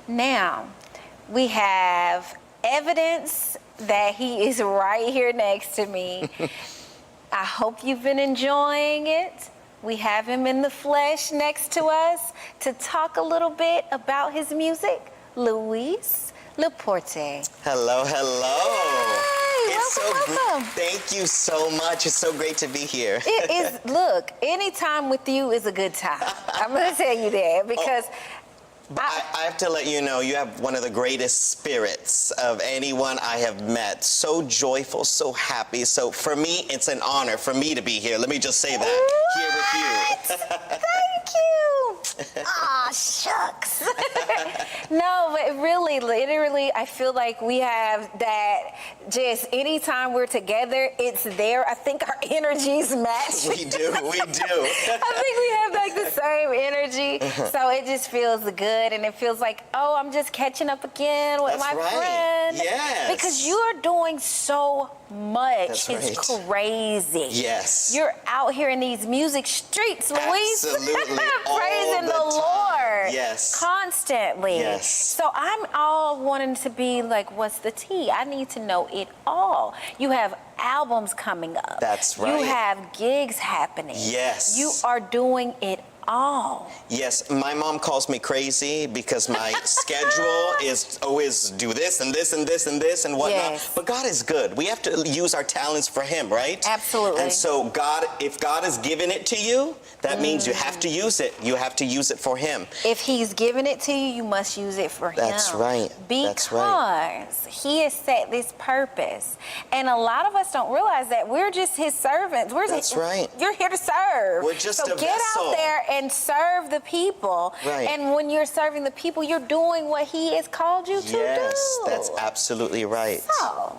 Now, we have evidence that he is right here next to me. I hope you've been enjoying it. We have him in the flesh next to us to talk a little bit about his music. Luis Porte. Hello, hello. Hey, welcome. Thank you so much. It's so great to be here. It is, look, any time with you is a good time. I'm going to tell you that because I have to let you know, you have one of the greatest spirits of anyone I have met. So joyful, so happy. So for me, it's an honor for me to be here. Let me just say that. Here with you. Thank you. Aw, shucks. No, but really, literally, I feel like we have that just anytime we're together, it's there. I think our energies match. We do. I think we have like the same energy. So it just feels good, and it feels like, oh, I'm just catching up again with my friend. Yes. Because you are doing so much. That's it's right. crazy. Yes. You're out here in these music streets, Luis. Absolutely. Praising the Lord. Yes. Constantly. Yes. So I'm all wanting to be like, what's the tea? I need to know it all. You have albums coming up. That's right. You have gigs happening. Yes. You are doing it all. Yes, my mom calls me crazy because my schedule is always do this and this and this and this and whatnot. Yes. But God is good. We have to use our talents for Him, right? Absolutely. And so if God has given it to you, that means you have to use it. You have to use it for Him. If He's given it to you, you must use it for Him. That's right. Because He has set this purpose. And a lot of us don't realize that we're just His servants. That's right. You're here to serve. We're just a So get vessel. out there and serve the people. Right. And when you're serving the people, you're doing what He has called you to do. Yes, that's absolutely right. So,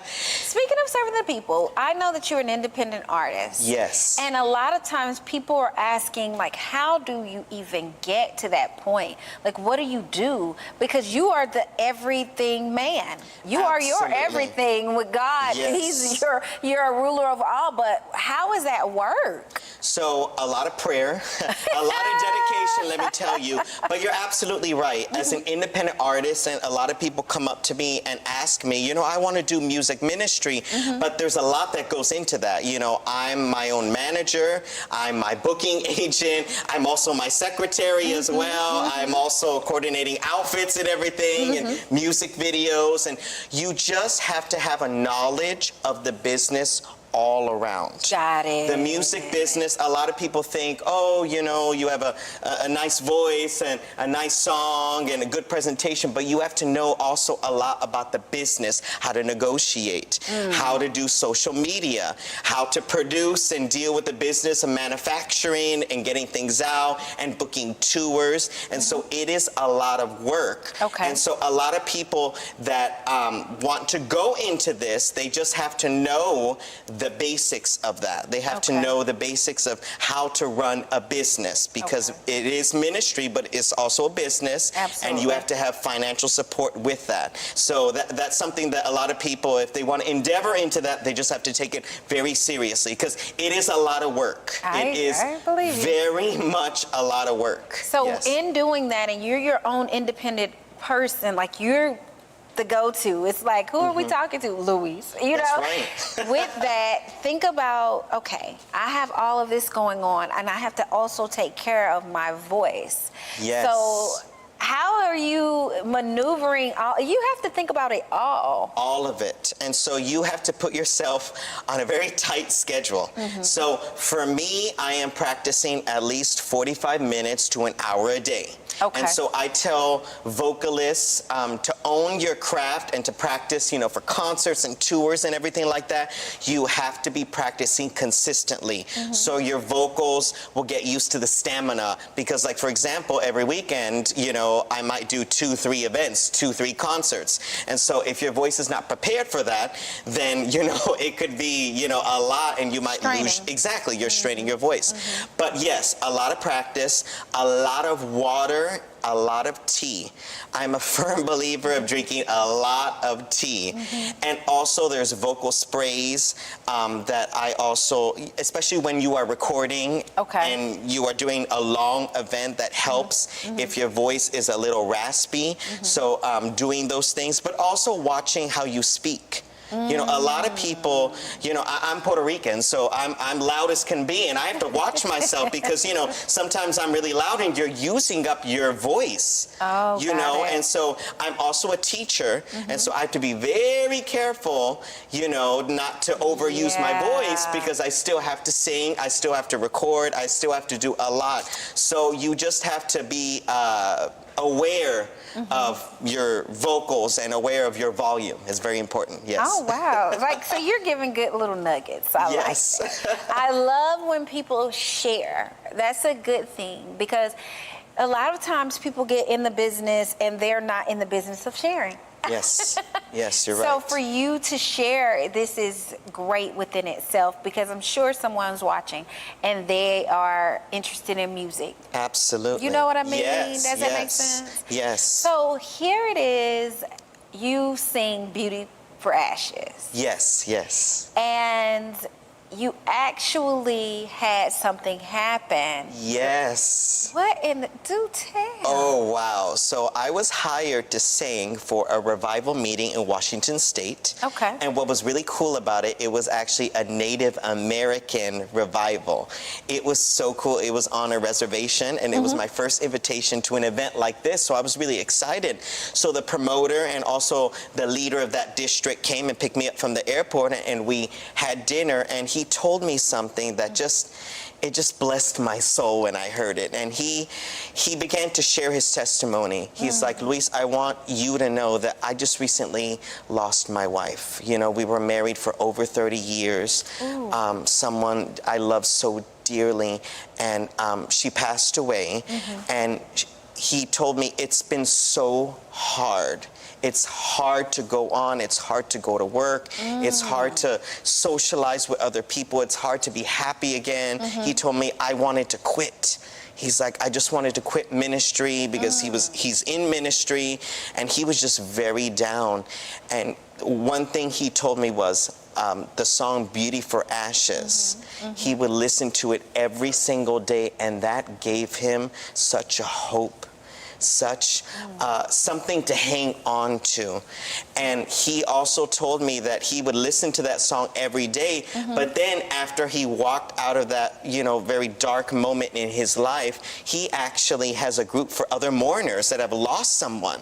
speaking of serving the people, I know that you're an independent artist. Yes. And a lot of times people are asking, like, how do you even get to that point? Like, what do you do? Because you are the everything man. You are your everything with God. Yes. You're a ruler of all, but how does that work? So a lot of prayer, a lot of dedication, let me tell you. But you're absolutely right. As an independent artist, and a lot of people come up to me and ask me, you know, I want to do music ministry, but there's a lot that goes into that. You know, I'm my own manager, I'm my booking agent, I'm also my secretary as well, I'm also coordinating outfits and everything, and music videos, and you just have to have a knowledge of the business all around. Got it. The music business, a lot of people think, oh, you know, you have a nice voice and a nice song and a good presentation, but you have to know also a lot about the business, how to negotiate, how to do social media, how to produce and deal with the business of manufacturing and getting things out and booking tours. And so it is a lot of work. Okay. And so a lot of people that want to go into this, they just have to know the basics of that. They have to know the basics of how to run a business, because it is ministry, but it's also a business. Absolutely. And you have to have financial support with that. So that's something that a lot of people, if they want to endeavor into that, they just have to take it very seriously, because it is a lot of work. It is very much a lot of work. So in doing that, and you're your own independent person, like you're the go-to. It's like, who are we talking to? Luis. You know? Right. With that, think about, okay, I have all of this going on, and I have to also take care of my voice. Yes. So how are you maneuvering all? You have to think about it all. All of it. And so you have to put yourself on a very tight schedule. So for me, I am practicing at least 45 minutes to an hour a day. Okay. And so I tell vocalists to own your craft and to practice, you know, for concerts and tours and everything like that, you have to be practicing consistently. So your vocals will get used to the stamina, because, like, for example, every weekend, you know, I might do 2-3 events, 2-3 concerts. And so if your voice is not prepared for that, then, you know, it could be, you know, a lot, and you might lose. Exactly, you're straining your voice. But yes, a lot of practice, a lot of water, water, a lot of tea. I'm a firm believer of drinking a lot of tea. And also there's vocal sprays that I also, especially when you are recording and you are doing a long event, that helps if your voice is a little raspy. So doing those things, but also watching how you speak. You know, a lot of people, you know, I'm Puerto Rican, so I'm loud as can be, and I have to watch myself because, you know, sometimes I'm really loud and you're using up your voice, you know, and so I'm also a teacher, and so I have to be very careful, you know, not to overuse my voice because I still have to sing, I still have to record, I still have to do a lot. So you just have to be aware of your vocals and aware of your volume is very important. Yes. Oh, wow. Like, so you're giving good little nuggets. I like that. I love when people share. That's a good thing because a lot of times people get in the business and they're not in the business of sharing. Yes, yes, you're right. So for you to share, this is great within itself because I'm sure someone's watching and they are interested in music. Absolutely. You know what I mean? Yes, Does that make sense? Yes. So here it is, you sing Beauty for Ashes. Yes, yes. And you actually had something happen. Yes. What in the, do tell. Oh, wow. So I was hired to sing for a revival meeting in Washington State. Okay. And what was really cool about it, it was actually a Native American revival. It was so cool. It was on a reservation, and it was my first invitation to an event like this, so I was really excited. So the promoter and also the leader of that district came and picked me up from the airport, and we had dinner, and he told me something that it just blessed my soul when I heard it. And he began to share his testimony. He's like, Luis, I want you to know that I just recently lost my wife. You know, we were married for over 30 years. Someone I love so dearly, and she passed away. And he told me it's been so hard. It's hard to go on. It's hard to go to work. It's hard to socialize with other people. It's hard to be happy again. He told me I wanted to quit. He's like, I just wanted to quit ministry because he's in ministry, and he was just very down. And one thing he told me was the song Beauty for Ashes. He would listen to it every single day, and that gave him such a hope. Such something to hang on to. And he also told me that he would listen to that song every day, but then after he walked out of that, you know, very dark moment in his life, he actually has a group for other mourners that have lost someone.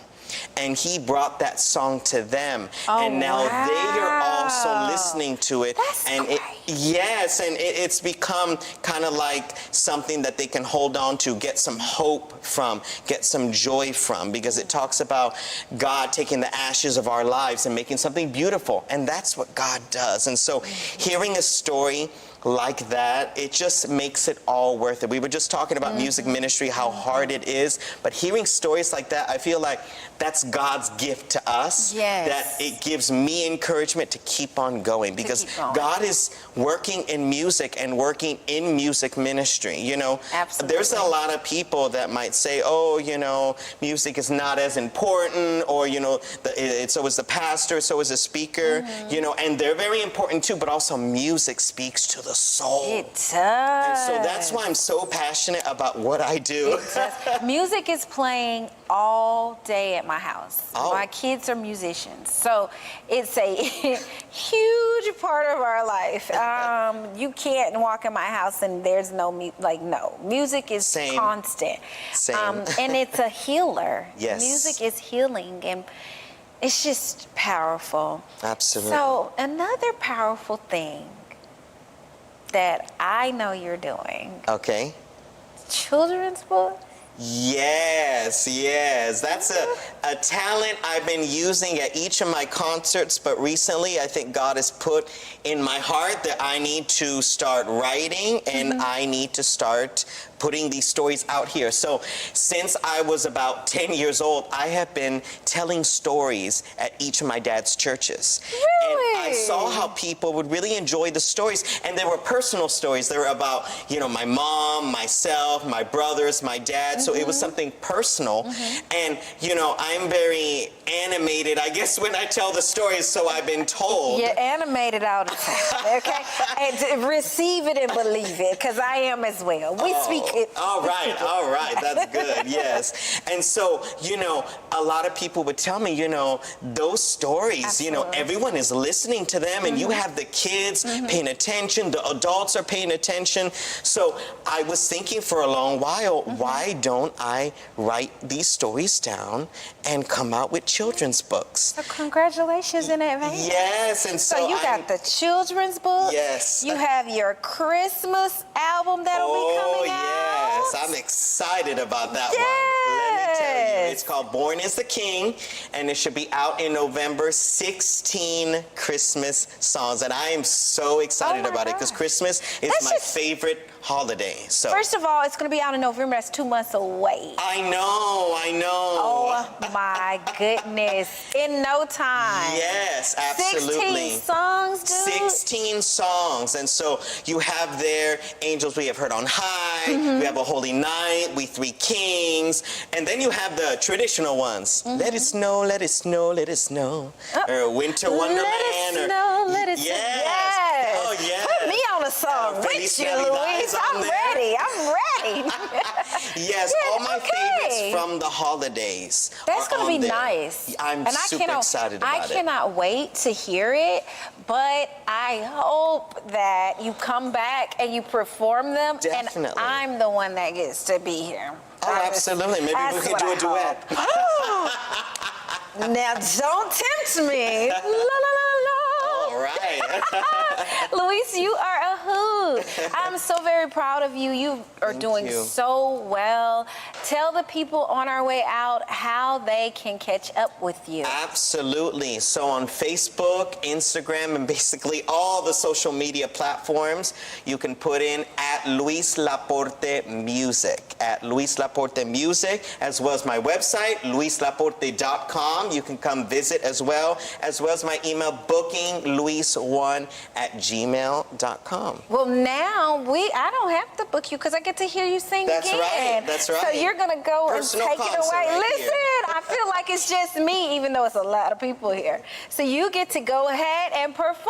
And he brought that song to them, and now they are also listening to it. That's and great. It's become kind of like something that they can hold on to, get some hope from, get some joy from, because it talks about God taking the ashes of our lives and making something beautiful, and that's what God does. And so hearing a story like that, it just makes it all worth it. We were just talking about music ministry, how hard it is, but hearing stories like that, I feel like that's God's gift to us. That it gives me encouragement to keep on going, because God is working in music and working in music ministry. You know, there's a lot of people that might say, oh, you know, music is not as important, or, you know, so is the pastor, so is the speaker, you know, and they're very important too, but also music speaks to the soul. It does. And so that's why I'm so passionate about what I do. Music is playing all day at my house. My kids are musicians, so it's a huge part of our life. You can't walk in my house and there's no music is constant. And it's a healer. Music is healing, and it's just powerful. Absolutely. So another powerful thing that I know you're doing. Okay. Children's book? Yes, yes. That's a talent I've been using at each of my concerts, but recently I think God has put in my heart that I need to start writing and I need to start putting these stories out here. So since I was about 10 years old, I have been telling stories at each of my dad's churches. Really? And I saw how people would really enjoy the stories, and they were personal stories. They were about, you know, my mom, myself, my brothers, my dad. So it was something personal. And, you know, I'm very animated, I guess, when I tell the stories, so I've been told. You're animated all the time, okay? And to receive it and believe it, because I am as well. We speak it. All right, that's good, yes. And so, you know, a lot of people would tell me, you know, those stories, you know, Absolutely. everyone is listening to them, and you have the kids paying attention, the adults are paying attention. So I was thinking for a long while, why don't I write these stories down and come out with children's books? So congratulations in advance. Yes, and so So you got the children's book. Yes. You have your Christmas album that'll be coming out. Yes, I'm excited about that one. Let me tell you, it's called Born is the King, and it should be out in November. 16 Christmas songs, and I am so excited my about it because gosh. Christmas is That's my just- favorite holiday. So First of all, it's going to be out in November. That's 2 months away. I know. Oh my goodness. In no time. Yes, absolutely. 16 songs, dude. 16 songs. And so you have there Angels We Have Heard on High, we have A Holy Night, We Three Kings, and then you have the traditional ones. Let it snow, let it snow, let it snow. Or Winter Wonderland. Let it snow, let it snow. Yes. Yes. Oh, yes. Put me on a song Feliz with you, Navidad Luis. is on I'm there. ready. I'm ready. Yes, Yeah, all my okay. favorites from the holidays. That's going gonna to be nice. I'm super excited about I cannot wait to hear it, but I hope that you come back and you perform them. Definitely. And I'm the one that gets to be here. Oh, absolutely. Maybe we That's could do a what I duet. hope. Now, don't tempt me. La, la, la, la. All right. Luis, you are a hoot. I'm so very proud of you. You are doing you. so well. Tell the people on our way out how they can catch up with you. Absolutely. So on Facebook, Instagram, and basically all the social media platforms, you can put in at Luis Laporte Music, at Luis Laporte Music, as well as my website, luislaporte.com. You can come visit as well as my email, bookingluis1@gmail.com. Well, now I don't have to book you because I get to hear you sing That's again. right, that's right. So you're gonna go Personal and take it concert away. right Listen, here. I feel like it's just me, even though it's a lot of people here. So you get to go ahead and perform.